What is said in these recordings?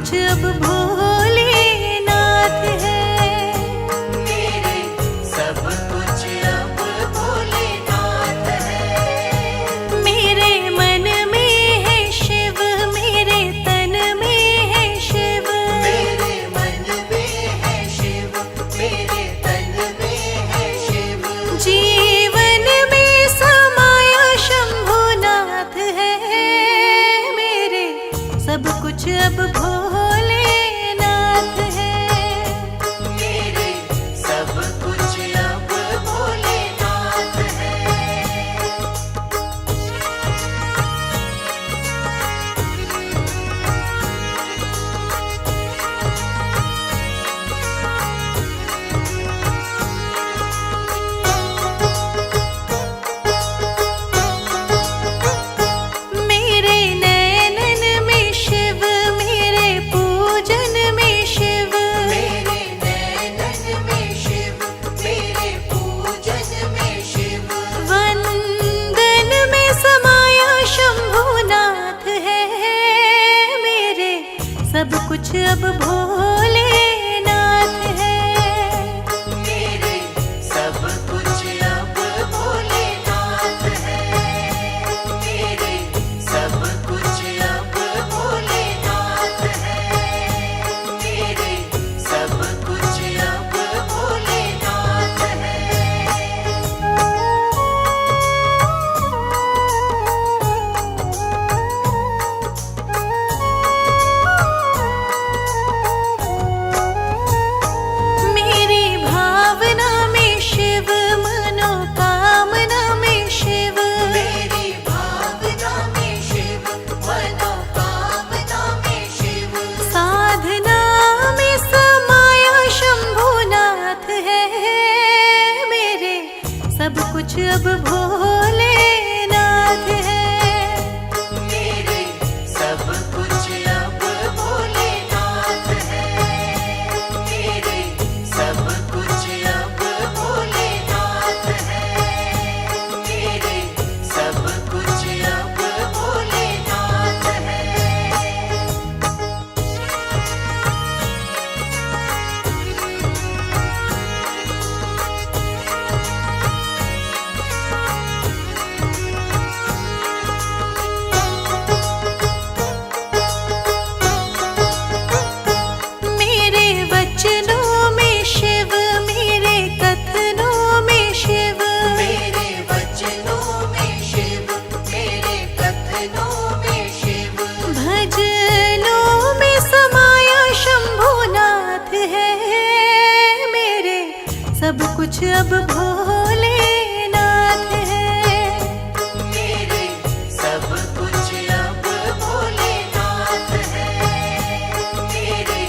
कुछ अब भोलेनाथ है। मेरे सब कुछ अब भोलेनाथ है। मेरे मन में है शिव, मेरे तन में है शिव। मेरे मन में है शिव, मेरे तन में है शिव। जीवन में समाया शंभुनाथ है। मेरे सब कुछ अब भोलेनाथ है। मेरे सब कुछ अब भोलेनाथ है। मेरे नैनन में शिव, मेरे पूजन में शिव। मेरे नैनन में शिव, मेरे पूजन में शिव। वंदन में समाया शंभुनाथ है। मेरे सब कुछ अब भोलेनाथ है। मेरे सब कुछ अब भोलेनाथ है। मेरे सब कुछ अब भोलेनाथ है। मेरे सब कुछ अब भोलेनाथ मेरी भावना में शिव, मनोकामना में शिव। मेरी भावना में शिव, मनोकामना में शिव। साधना में समाया शंभुनाथ है। मेरे सब कुछ अब भोलेनाथ है। मेरे सब कुछ अब भोलेनाथ है। मेरे सब कुछ अब भोलेनाथ है। मेरे सब कुछ अब भोलेनाथ है। मेरे वचनों में शिव, मेरे कथनों में शिव। मेरे वचनों में शिव, मेरे कथनों में शिव। भजनों में समाया शंभुनाथ है। मेरे सब कुछ अब भोलेनाथ है। मेरे सब कुछ अब भोलेनाथ है। मेरे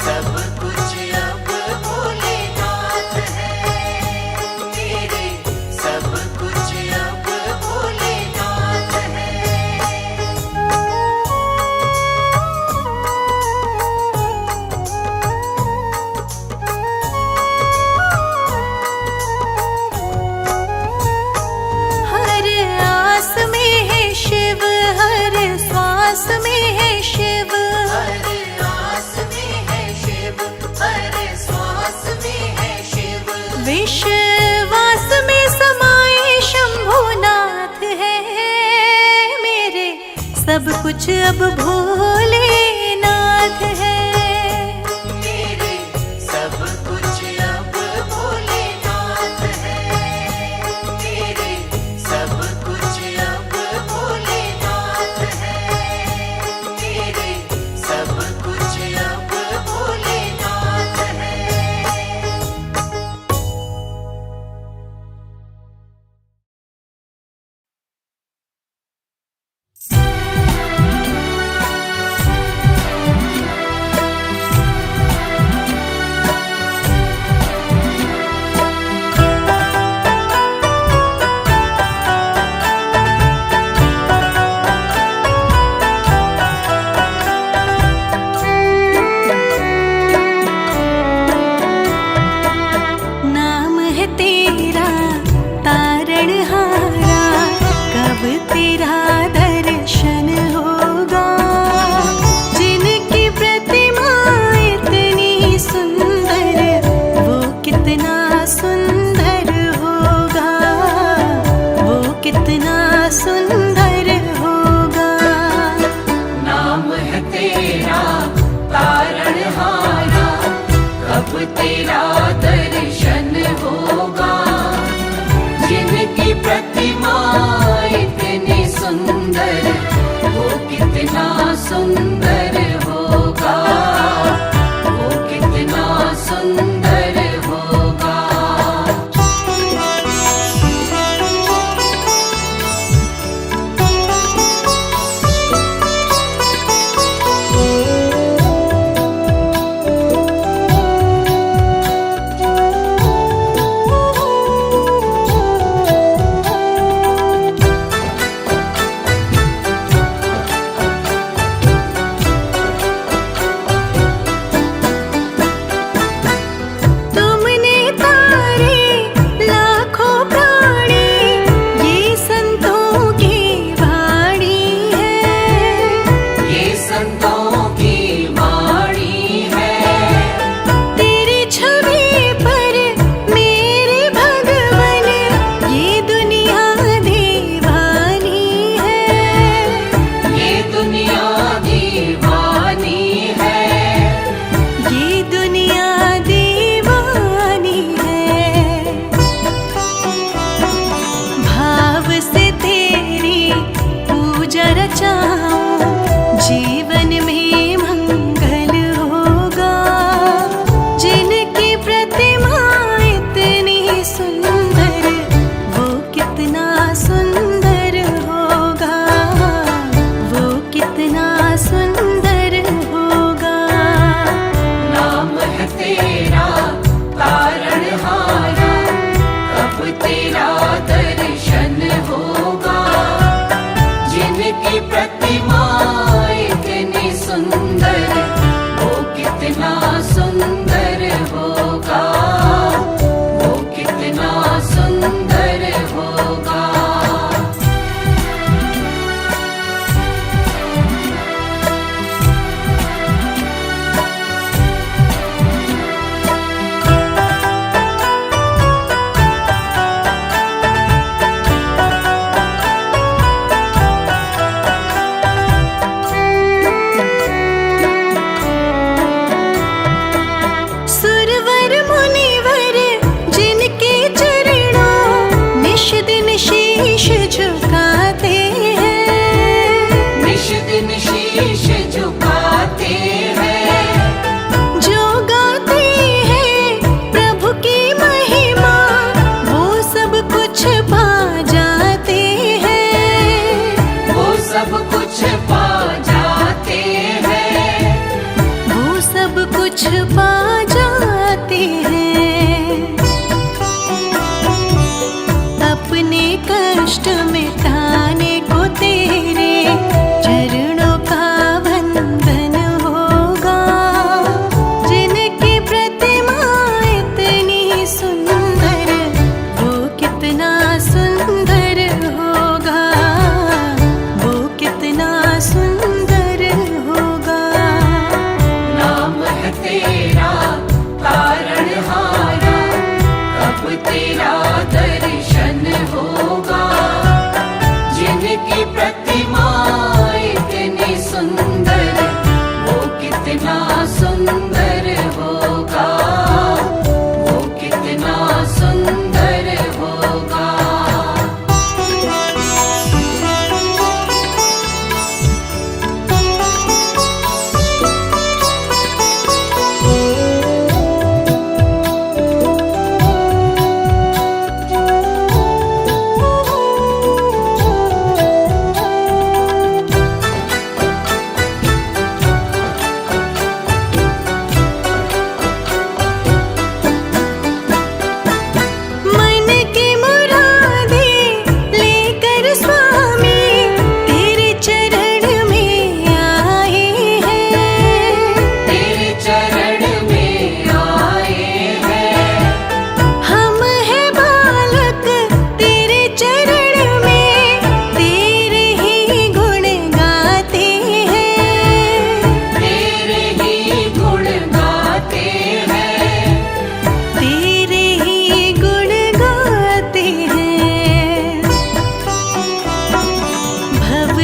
सब कुछ अब भोलेनाथ है। मेरे सब कुछ अब भोलेनाथ है। हर आस में है शिव, हर श्वास में है शिव। हर आस में है शिव, हर श्वास में है शिव। विश्वास में समाये शंभुनाथ है। मेरे सब कुछ अब भोलेनाथ है। मेरे सब कुछ अब भोलेनाथ है। मेरे सब कुछ अब भोलेनाथ है। मेरे सब कुछ अब भोलेनाथ है। सुंदर होगा। नाम है तेरा तारणहारा, कब तेरा दर्शन होगा। जिनकी प्रतिमा इतनी सुंदर, वो कितना सुंदर होगा, वो कितना सुंदर होगा। तुमने तारे लाखों प्राणी, ये संतों की वाणी है। ये संतों की वाणी है। तेरी छवि पर मेरे भगवन, ये दुनिया दीवानी है। ये दुनिया दीवानी है। ये दुनिया दीवानी है। भाव से तेरी पूजा रचाऊं, जीवन में मंगल होगा। जिनकी प्रतिमा इतनी सुंदर, वो कितना सुंदर होगा, वो कितना सुंदर होगा। नाम है तेरा तारणहारा, कब तेरा दर्शन होगा। जिनकी प्रतिमा इतनी सुंदर, वो कितना सुंदर होगा, वो कितना सुंदर होगा। सुरवर मुनिवर जिनके चरणों निश दिन शीश झुकाते हैं। निश दिन शीश झुकाते हैं। जो गाते हैं प्रभु की महिमा, वो सब कुछ पा जाते हैं। वो सब कुछ पा जाते हैं। वो सब कुछ पा जाते हैं। अपने कष्ट मिटाने को तेरे चरणों का वंदन होगा। जिनकी प्रतिमा इतनी सुंदर, वो कितना सुंदर होगा, वो कितना सुंदर होगा। नाम है तेरा तारणहारा, कब तेरा दर्शन होगा।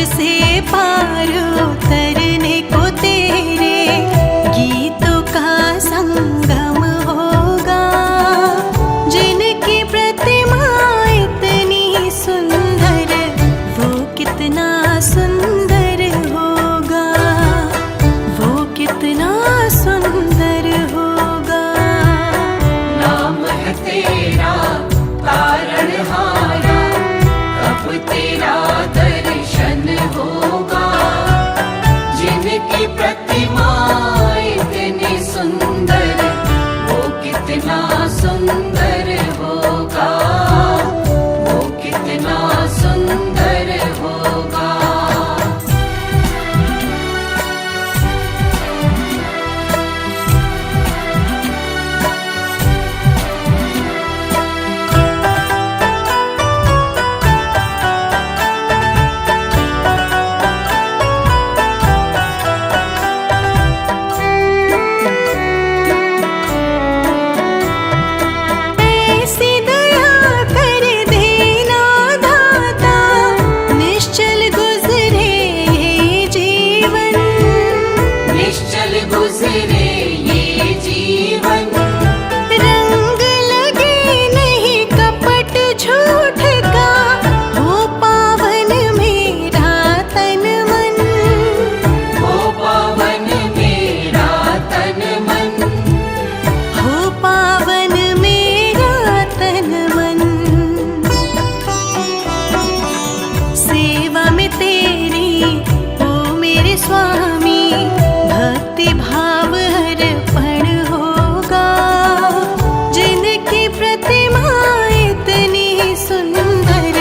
सबसे पार उतरने को तेरे गीतों का संगम होगा। जिनकी प्रतिमा इतनी सुंदर, वो कितना सुंदर होगा, वो कितना सुंदर होगा। नाम है तेरा तारणहारा, कब तेरा दर्शन होगा। जिनकी प्रतिमा इतनी सुंदर, वो कितना सुंदर होगा, वो कितना सुंदर होगा। ऐसी दया कर देना दाता, निश्चल गुजरे ये जीवन। निश्चल गुजरे ये जीवन, रंग लगे नहीं कपट झूठ का, हो पावन मेरा तन मन। हो पावन मेरा तन मन। हो पावन मेरा तन मन। सेवा में तेरी ओ मेरे स्वामी, भक्ति भाव अर्पण होगा। जिनकी प्रतिमा इतनी सुंदर,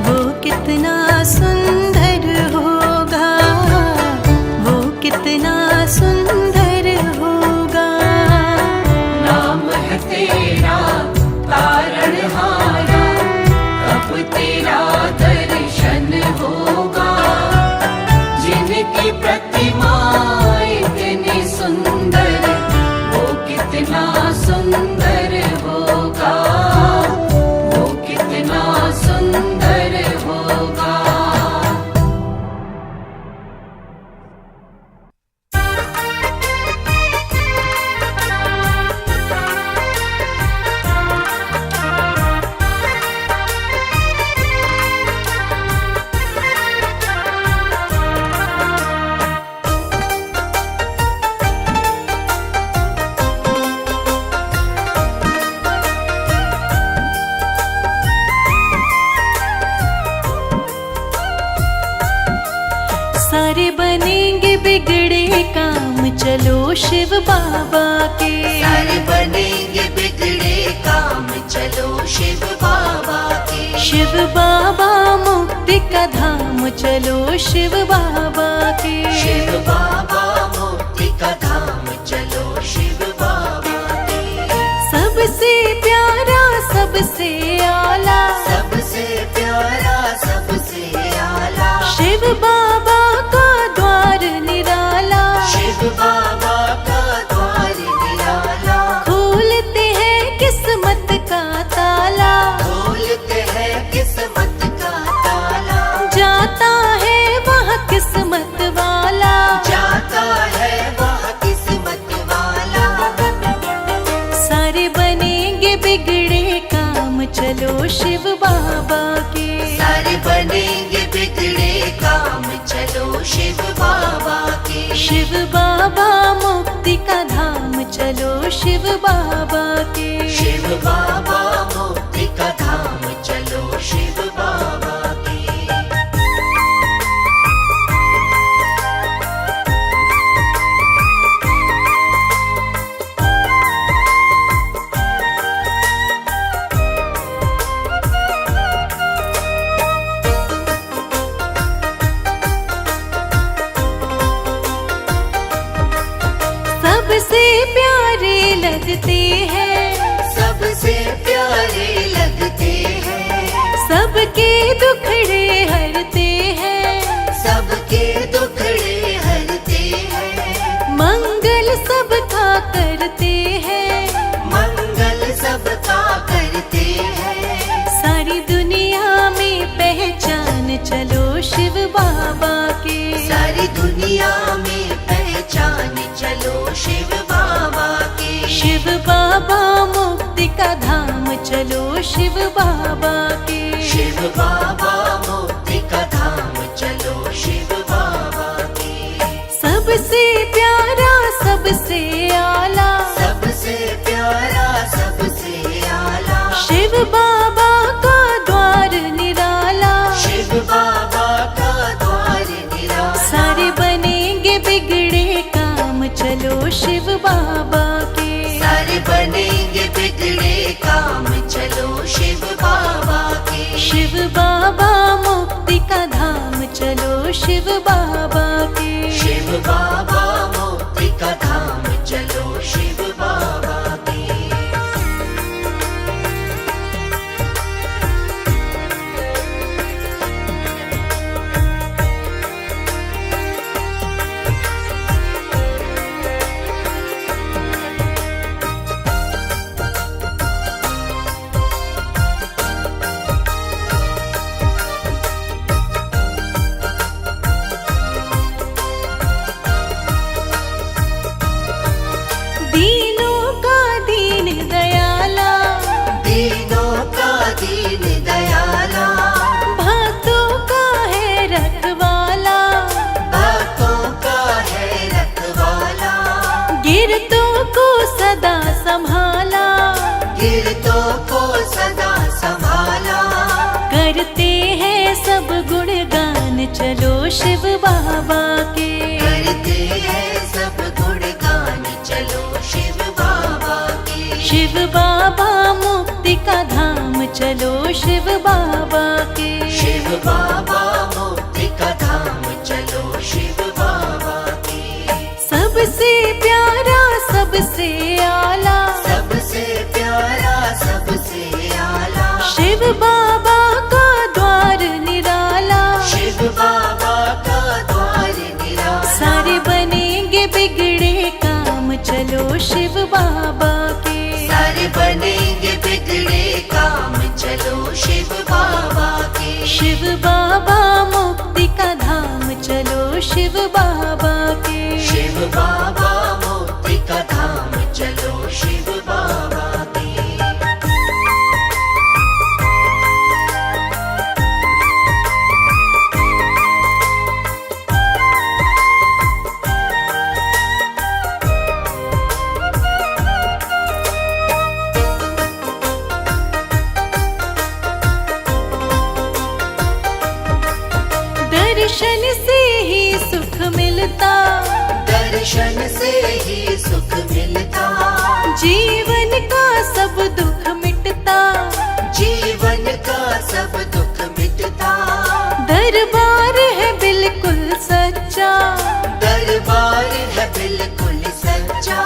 वो कितना सुंदर होगा, वो कितना सुंदर होगा। नाम है तेरा तारणहारा, कब तेरा दर्शन होगा। जिनकी प्रतिमा इतनी सुंदर, वो कितना सुंदर होगा, वो कितना सुंदर होगा। सारे बनेंगे बिगड़े काम, चलो शिव बाबा के। सारे बनेंगे बिगड़े काम, चलो शिव बाबा के। शिव बाबा मुक्ति का धाम, चलो शिव बाबा के। शिव बाबा मुक्ति का धाम, चलो शिव बाबा के। सबसे प्यारा सबसे आला, सबसे प्यारा सबसे आला, शिव बाबा का द्वार निराला। शिव बाबा का द्वार निराला, खोलते हैं किस्मत का ताला, खोलते हैं किस्मत का ताला। जाता है वह किस्मत वाला, जाता है वह किस्मत वाला। सारे बनेंगे बिगड़े काम, चलो शिव बाबा के। सारे बनेंगे बिगड़े काम, चलो शिव बाबा के। शिव बाबा मुक्ति का धाम, चलो शिव बाबा के। शिव बाबा मुक्ति का धाम, चलो शिव बाबा के। सबसे प्यारे लगते हैं, सबसे प्यारे लगते हैं। सबके दुखड़े हरते हैं, सबके दुखड़े हरते हैं। मंगल सबका करते हैं, मंगल सबका करते हैं। सारी दुनिया में पहचान चलो चलो शिव बाबा के। सारी दुनिया में पहचान चलो शिव बाबा के। शिव बाबा मुक्ति का धाम चलो शिव बाबा के। शिव बाबा मुक्ति का धाम चलो शिव बाबा के। सबसे प्यारा सबसे आला, सबसे प्यारा सबसे आला, शिव बाबा का द्वार निराला। शिव बाबा का द्वार निराला। सारे बनेंगे बिगड़े काम चलो शिव बाबा के। सारे बनेंगे बिगड़े काम चलो शिव बाबा के। शिव बाबा मुक्ति का धाम चलो शिव बाबा के। शिव बाबा मुक्ति का धाम चलो शिव बाबा के। दीनों का दीन दयाला, दीनों का दीन दयाला, भक्तों का है रखवाला। भक्तों का है रखवाला। गिरतों को सदा संभाला, गिरतों को सदा संभाला। करते हैं सब गुणगान चलो शिव बाबा के। करते हैं सब गुणगान चलो शिव बाबा के। शिव बाबा मुक्ति का धाम चलो शिव बाबा के। शिव बाबा मुक्ति का धाम चलो शिव बाबा के। सबसे प्यारा सबसे आला, सबसे प्यारा सबसे आला, शिव बाबा का द्वार निराला। शिव बाबा का द्वार निराला। सारे बनेंगे बिगड़े काम चलो शिव बाबा के। सारे बनेंगे बिगड़े काम चलो शिव बाबा के। शिव बाबा मुक्ति का धाम चलो शिव बाबा के। शिव बाबा मुक्ति का धाम चलो शिव बाबा के। दर्शन से ही सुख मिलता, दर्शन से ही सुख मिलता। जीवन का सब दुख मिटता। जीवन का सब दुख मिटता। दरबार है बिल्कुल सच्चा, दरबार है बिल्कुल सच्चा।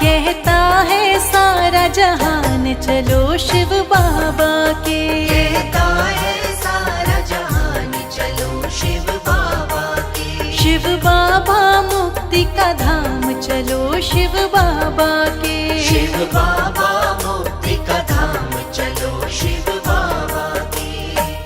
कहता है सारा जहान चलो शिव बाबा के। कहता है सारा जहान चलो शिव बाबा के। शिव बाबा मुक्ति का धाम चलो शिव बाबा के। शिव बाबा मुक्ति का धाम चलो शिव बाबा के।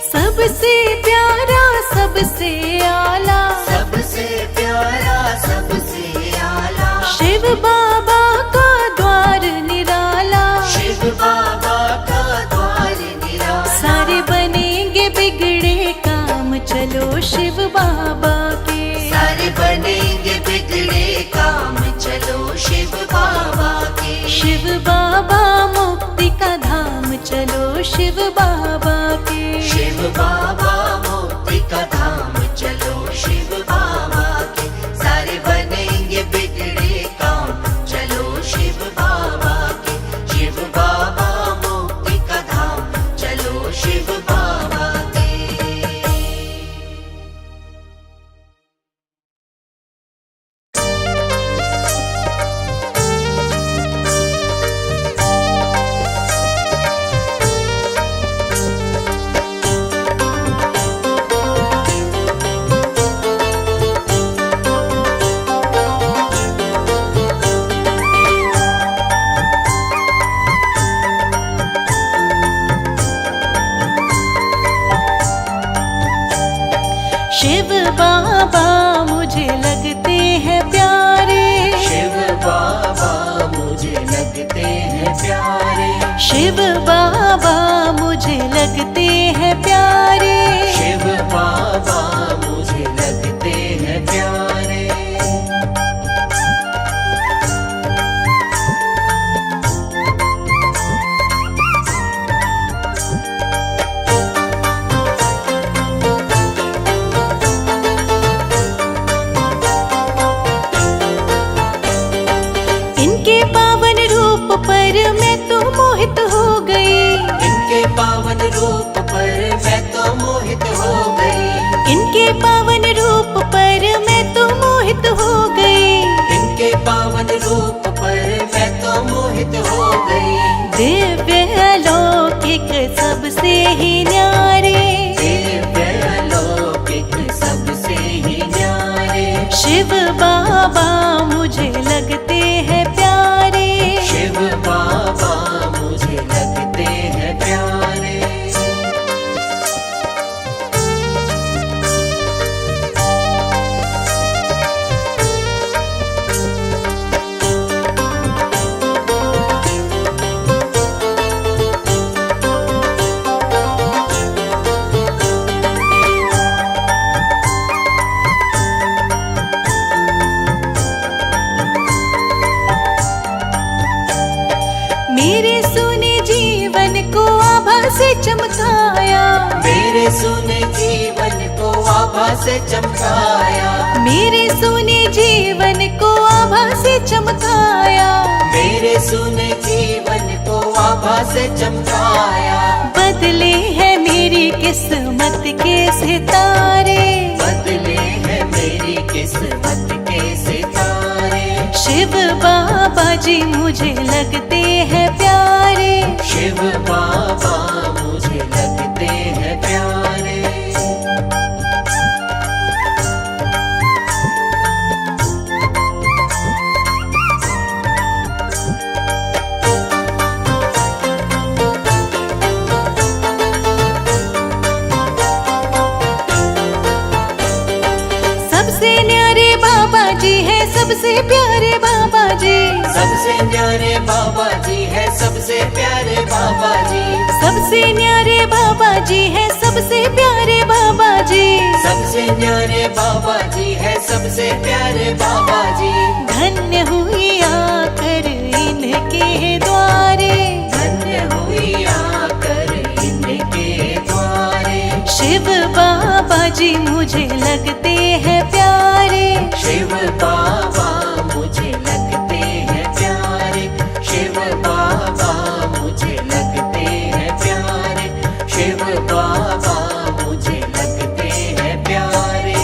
सबसे प्यारा सबसे आला, सबसे प्यारा सबसे आला, शिव बाबा का द्वार निराला। शिव बाबा का द्वार निराला। सारे बनेंगे बिगड़े काम चलो शिव बाबा के। सारे बनेंगे बिगड़े काम चलो शिव बाबा के। शिव बाबा मुक्ति का धाम चलो शिव बाबा के। शिव बाबा मुक्ति का धाम चलो शिव बाबा के। सारे बनेंगे बिगड़े काम चलो शिव बाबा के। शिव बाबा मुक्ति का धाम चलो शिव बाबा के। शिव बाबा मुझे लगते हैं प्यारे, शिव बाबा मुझे लगते हैं प्यारे, शिव बाबा मुझे लगते हैं प्यारे, शिव बाबा मुझे लगते हैं प्यारे। इनके पावन रूप पर मैं तो मोहित हो गई, इनके पावन रूप पर मैं तो मोहित हो गई, इनके पावन रूप पर मैं तो मोहित हो गई, इनके पावन रूप पर मैं तो मोहित हो गई। दिव्य अलौकिक सबसे ही न्यारे, दिव्य अलौकिक सबसे ही न्यारे, शिव बाबा मुझे लगते हैं प्यारे, शिव बाबा मुझे लगते हैं प्यारे। मेरे सुने जीवन को आभा से चमकाया, मेरे सुने जीवन को आभा से चमकाया, मेरे सुने जीवन को आभा से चमकाया, मेरे सुने जीवन को आभा से चमकाया। बदले हैं मेरी किस्मत के सितारे, बदले हैं मेरी किस्मत के सितारे, शिव बाबा जी मुझे लगते हैं प्यारे, शिव बाबा मुझे लगते हैं प्यारे। सबसे न्यारे बाबा जी है, सबसे प्यारे बाबा जी, सबसे न्यारे बाबा जी है, सबसे प्यारे बाबा जी, सबसे न्यारे बाबा जी है, सबसे प्यारे बाबा जी, सबसे न्यारे बाबा जी है, सबसे प्यारे बाबा जी। धन्य हुई आकर इनके द्वारे, धन्य हुई आकर इनके द्वारे, शिव बाबा जी मुझे लगते हैं प्यारे, शिव बाबा मुझे लगते हैं प्यारे, शिव बाबा मुझे लगते हैं प्यारे, शिव बाबा मुझे लगते हैं प्यारे।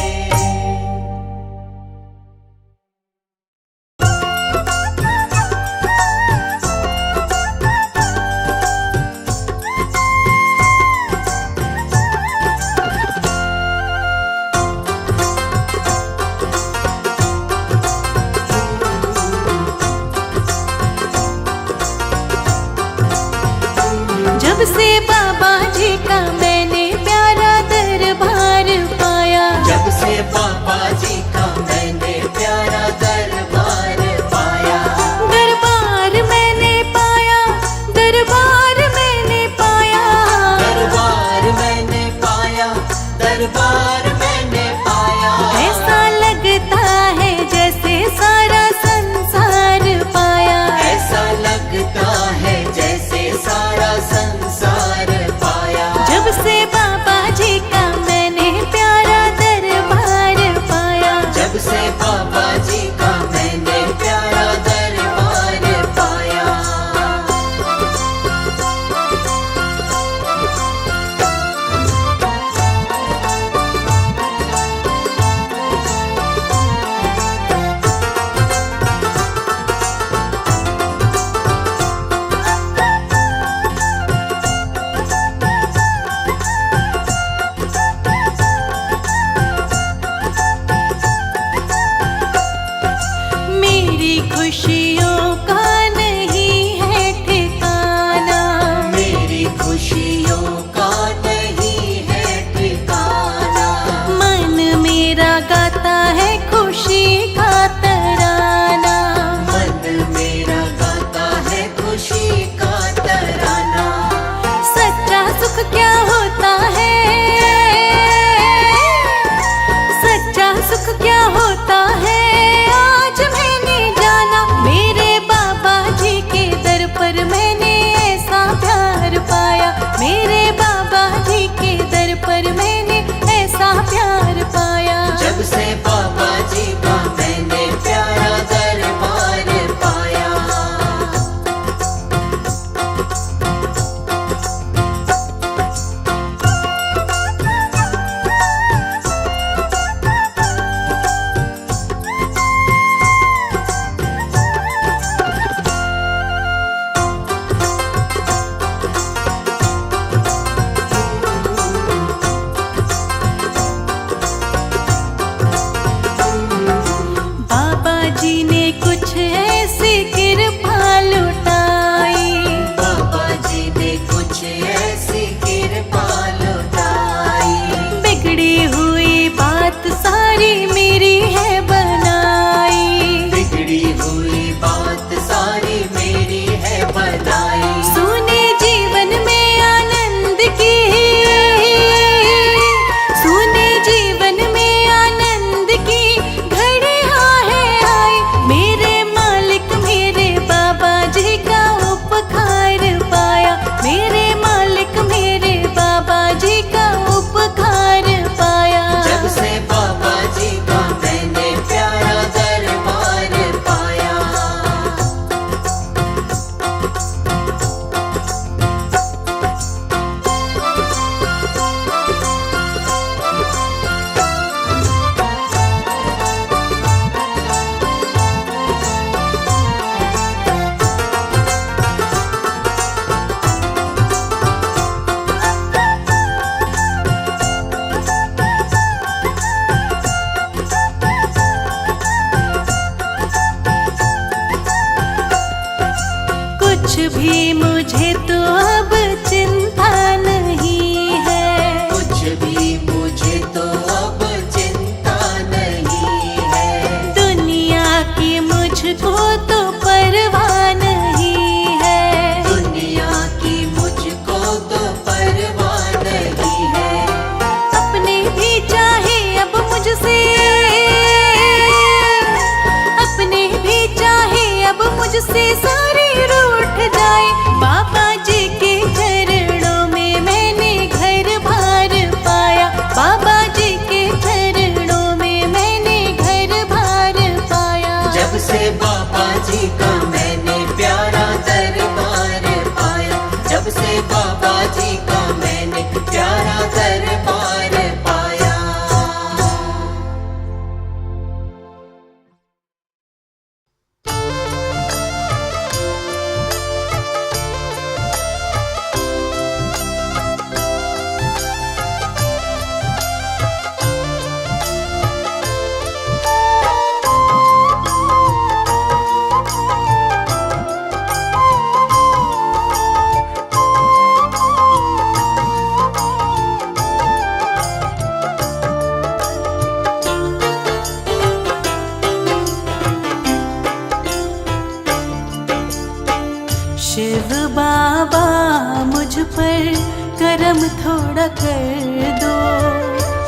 थोड़ा कर दो।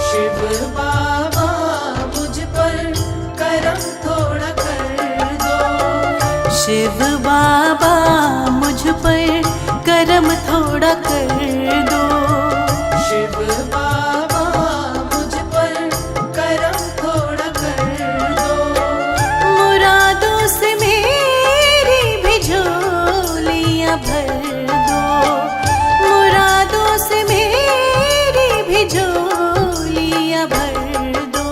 शिव बाबा मुझ पर करम थोड़ा कर दो। शिव बाबा मुझ पर करम थोड़ा कर दो। शिव बाबा मुझ पर करम थोड़ा कर दो। मुरादों से मेरी भी झोलियां भर दो। मुरादों से मेरी भी झोलियां भर दो।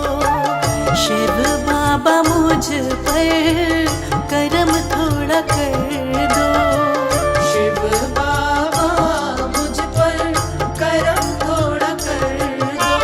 शिव बाबा मुझ पर करम थोड़ा कर दो। शिव बाबा मुझ पर करम थोड़ा कर दो।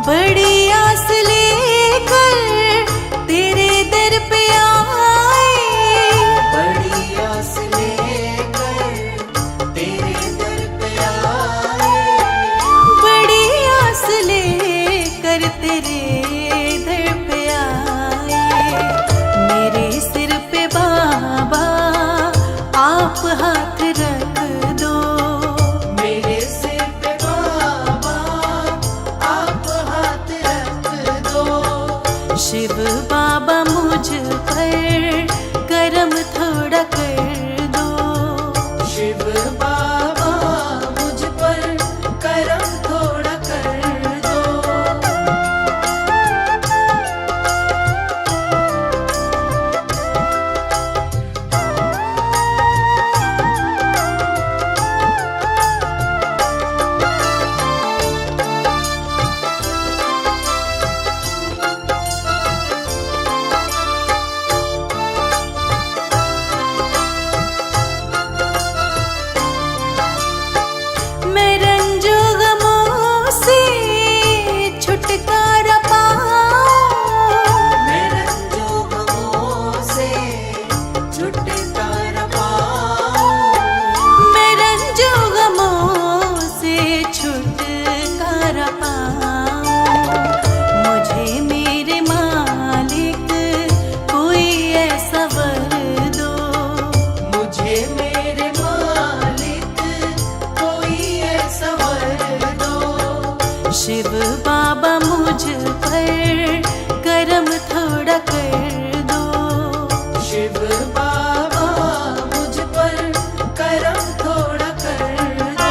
बड़ी आस लेकर तेरे दर पे आए। बड़ी आस लेकर तेरे दर पे आए। बड़ी आस लेकर तेरे दर पे आए। मेरे सिर पे बाबा आप हाथ रख दो। मेरे सिर पे बाबा आप हाथ रख दो। शिव बाबा मुझ पर करम थोड़ा कर दो। शिव बाबा मुझ पर करम थोड़ा कर दो। मैं रंजो गमों से छुटकारा पाऊं। मैं रंजो गमों से छुटकारा पाऊं। मैं रंजो गमों से छुटकारा पाऊं। मुझे मेरे मालिक कोई ऐसा वर दो। मुझे मेरे मालिक कोई ऐसा वर दो। शिव बाबा मुझ पर करम थोड़ा कर दो। शिव बाबा मुझ पर करम थोड़ा कर दो।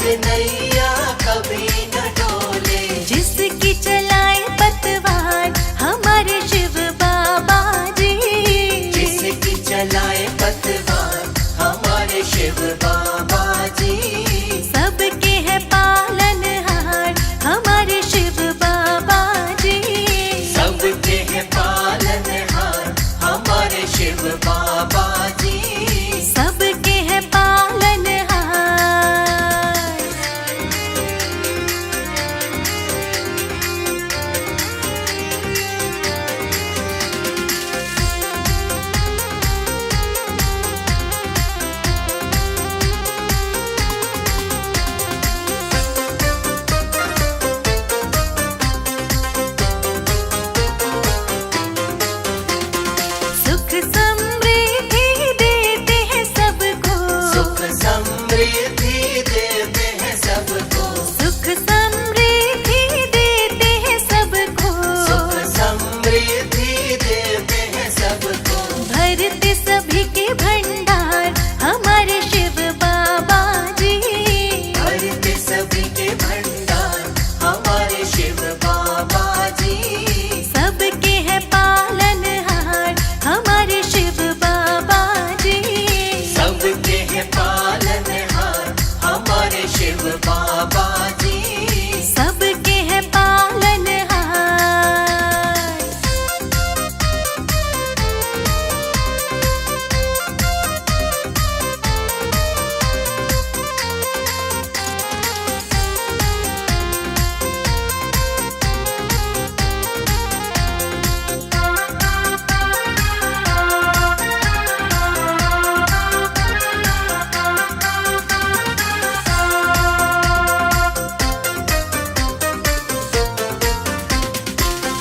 नैया कभी न डोले। जिसकी चलाए पतवार हमारे शिव बाबा जी, जिसकी चलाए पतवार हमारे शिव बाबा जी। सबके है पालनहार हमारे शिव बाबा जी, सबके है पालनहार हमारे शिव बाबा जी। सबके है पालनहार। सुख समृद्धि देते हैं सबको, सुख समृद्धि देते हैं सबको। सुख समृद्धि देते हैं सबको, सुख समृद्धि देते हैं सबको। भरते सभी के भंडार हमारे शिव बाबा जी, भरते सभी के भंडार हमारे शिव बाबा जी। सबके है पालनहार हमारे शिव बाबा जी, सबके है पालनहार हमारे शिव बाबा जी। सबके है पालनहार।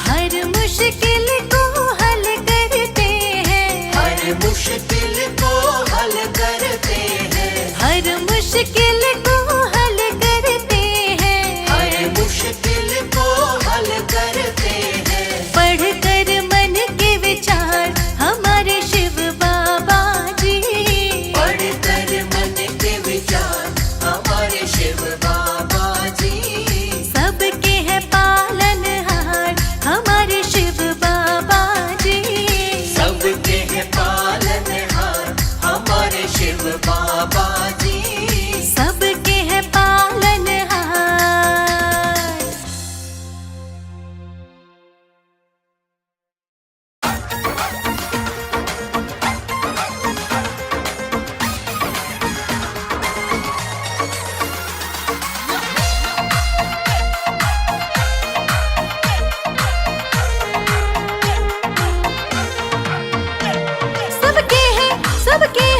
हर मुश्किल को हल करते हैं, हर मुश्किल को हल करते हैं। हर मुश्किल को हल करते हैं, हर मुश्किल को हल करते हैं। पढ़कर मन के विचार हमारे शिव बाबा जी, पढ़कर मन के विचार हमारे शिव बाबा जी। सबके है पालनहार हमारे शिव बाबा जी, सबके है पालनहार हमारे शिव बाबा जी। सबके है पालनहार। सबके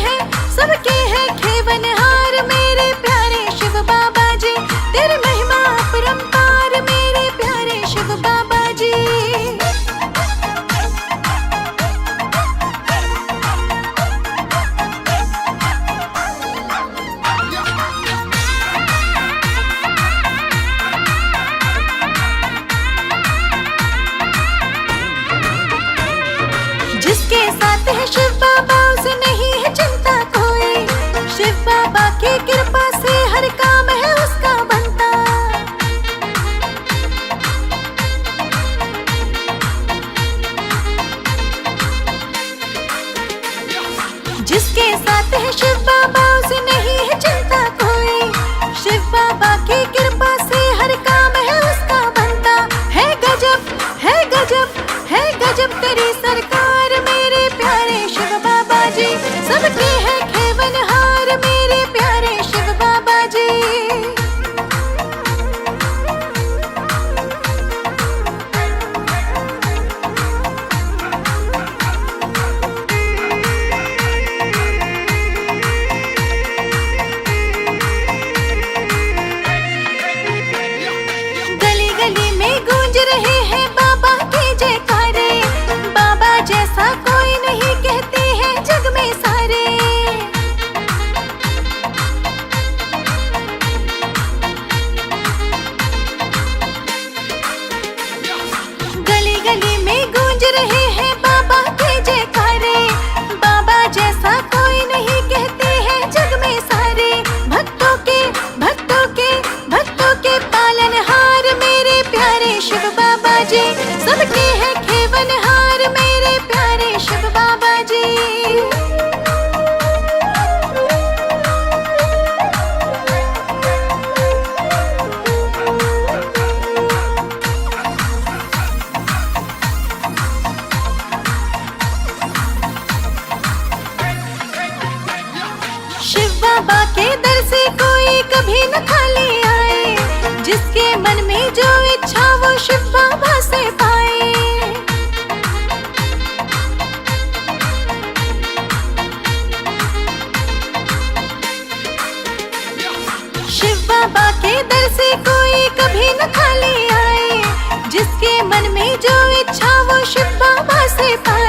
हैं सबके हैं खेवनहार मेरे प्यारे शिव बाबा जी, तेरी महिमा अपरंपार मेरे प्यारे शिव बाबा जी। जिसके साथ है शिव बाबा उसे नहीं है चिंता कोई, शिव बाबा की कृपा से हर काम है उसका बनता। जिसके साथ है शिव बाबा उसे नहीं है चिंता कोई, शिव बाबा की कृपा से हर काम है उसका बनता। है गजब है गजब है गजब तेरी सरकार मेरे प्यारे शिव बाबा जी, सबके है खेवनहार मेरे प्यारे शिव बाबा जी। सबके हैं खेवनहार मेरे प्यारे शिव बाबा जी। शिव बाबा के दर से कोई कभी न खाली आए, जिसके मन में जो इच्छा वो शिव बाबा से पाए। शिव बाबा के दर से कोई कभी न खाली आए, जिसके मन में जो इच्छा वो शिव बाबा से पाए।